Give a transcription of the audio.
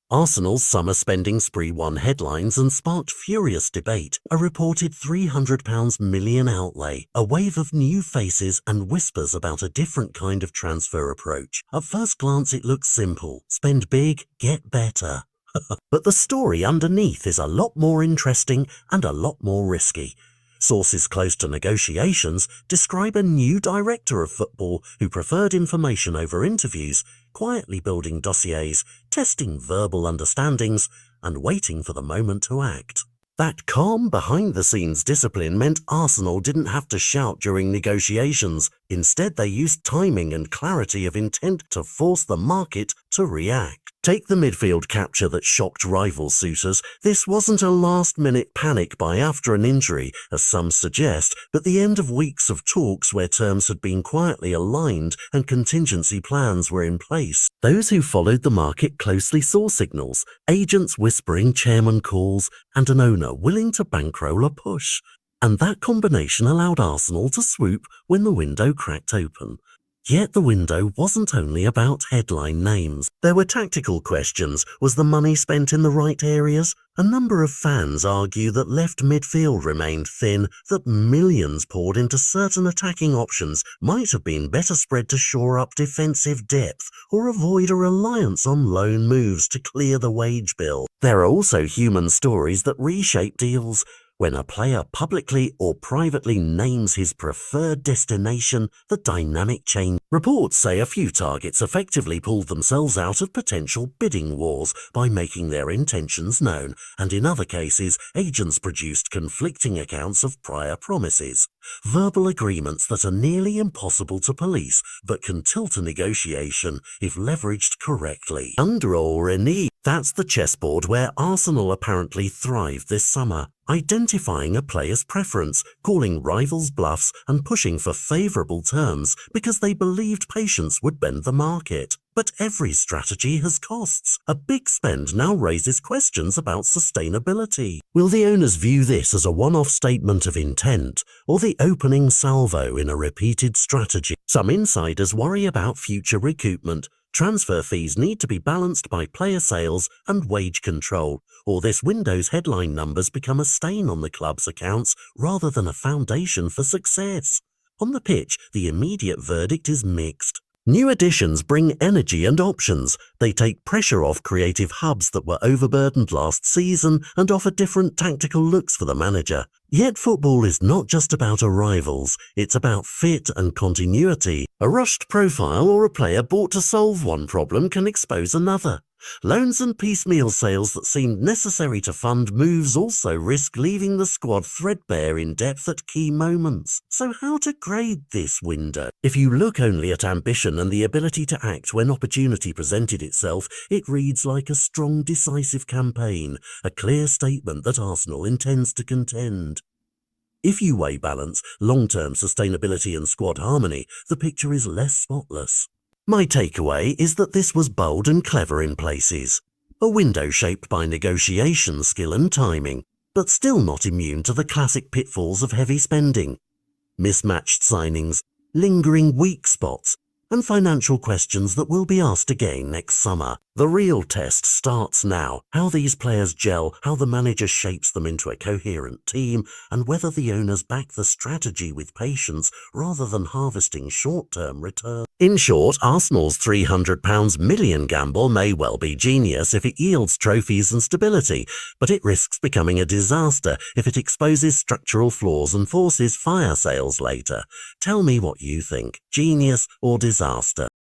Arsenal's summer spending spree won headlines and sparked furious debate. A reported £300 million outlay, a wave of new faces and whispers about a different kind of transfer approach. At first glance it looks simple. Spend big, get better. But the story underneath is a lot more interesting and a lot more risky. Sources close to negotiations describe a new director of football who preferred information over interviews, quietly building dossiers, testing verbal understandings, and waiting for the moment to act. That calm, behind-the-scenes discipline meant Arsenal didn't have to shout during negotiations. Instead, they used timing and clarity of intent to force the market to react. Take the midfield capture that shocked rival suitors. This wasn't a last-minute panic buy after an injury, as some suggest, but the end of weeks of talks where terms had been quietly aligned and contingency plans were in place. Those who followed the market closely saw signals, agents whispering chairman calls, and an owner willing to bankroll a push. And that combination allowed Arsenal to swoop when the window cracked open. Yet the window wasn't only about headline names. There were tactical questions. Was the money spent in the right areas? A number of fans argue that left midfield remained thin, that millions poured into certain attacking options might have been better spread to shore up defensive depth or avoid a reliance on loan moves to clear the wage bill. There are also human stories that reshape deals. When a player publicly or privately names his preferred destination, the dynamic changes. Reports say a few targets effectively pulled themselves out of potential bidding wars by making their intentions known, and in other cases, agents produced conflicting accounts of prior promises. Verbal agreements that are nearly impossible to police, but can tilt a negotiation if leveraged correctly. Under Rennes, that's the chessboard where Arsenal apparently thrived this summer. Identifying a player's preference, calling rivals' bluffs and pushing for favourable terms because they believed patience would bend the market. But every strategy has costs. A big spend now raises questions about sustainability. Will the owners view this as a one-off statement of intent or the opening salvo in a repeated strategy? Some insiders worry about future recoupment. Transfer fees need to be balanced by player sales and wage control, or this window's headline numbers become a stain on the club's accounts rather than a foundation for success. On the pitch, the immediate verdict is mixed. New additions bring energy and options. They take pressure off creative hubs that were overburdened last season and offer different tactical looks for the manager. Yet football is not just about arrivals, it's about fit and continuity. A rushed profile or a player bought to solve one problem can expose another. Loans and piecemeal sales that seemed necessary to fund moves also risk leaving the squad threadbare in depth at key moments. So how to grade this window? If you look only at ambition and the ability to act when opportunity presented itself, it reads like a strong, decisive campaign, a clear statement that Arsenal intends to contend. If you weigh balance, long-term sustainability and squad harmony, the picture is less spotless. My takeaway is that this was bold and clever in places. A window shaped by negotiation skill and timing, but still not immune to the classic pitfalls of heavy spending. Mismatched signings, lingering weak spots, and financial questions that will be asked again next summer. The real test starts now. How these players gel, how the manager shapes them into a coherent team, and whether the owners back the strategy with patience rather than harvesting short-term returns. In short, Arsenal's £300 million gamble may well be genius if it yields trophies and stability, but it risks becoming a disaster if it exposes structural flaws and forces fire sales later. Tell me what you think. Genius or disaster?